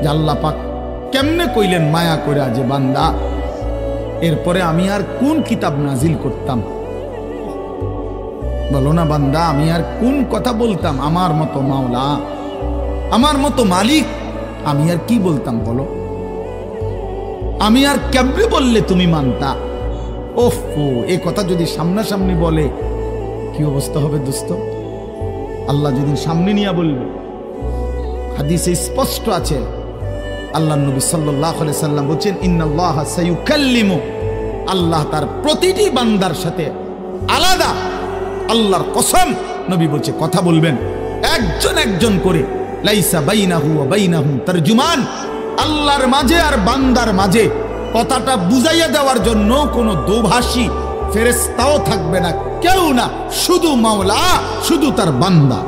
যে আল্লাহ পাক কেমনে কইলেন মায়া করে যে বান্দা, এরপরে আমি আর কোন কিতাব নাজিল করতাম? বলো না বান্দা, আমি আর কোন কথা বলতাম? আমার মতো মাওলা, আমার মতো মালিক, আমি আর কি বলতাম বলো? আমি আর কেমনে বললে তুমি মানতা? ওফো, এই কথা যদি সামনাসামনি বলে কি অবস্থা হবে দোস্ত? আল্লাহ যদি সামনে নিয়ে বলবে, হাদিসে স্পষ্ট আছে, আল্লাহ নবী সাল্লাল্লাহু আলাইহি সাল্লাম বলেন, ইন্নাল্লাহা সায়ুকাল্লিমু, আল্লাহ তার প্রতিটি বান্দার সাথে আলাদা, আল্লাহর কসম নবী বলছে কথা বলবেন একজন একজন করে। লাইসা বাইনাহু ওয়া বাইনাহু তারজুমান, আল্লাহর মাঝে আর বান্দার মাঝে কথাটা বুঝাইয়া দেওয়ার জন্য কোনো দোভাষী ফেরেশতাও থাকবে না, কেউ না, শুধু মাওলা, শুধু তার বান্দা।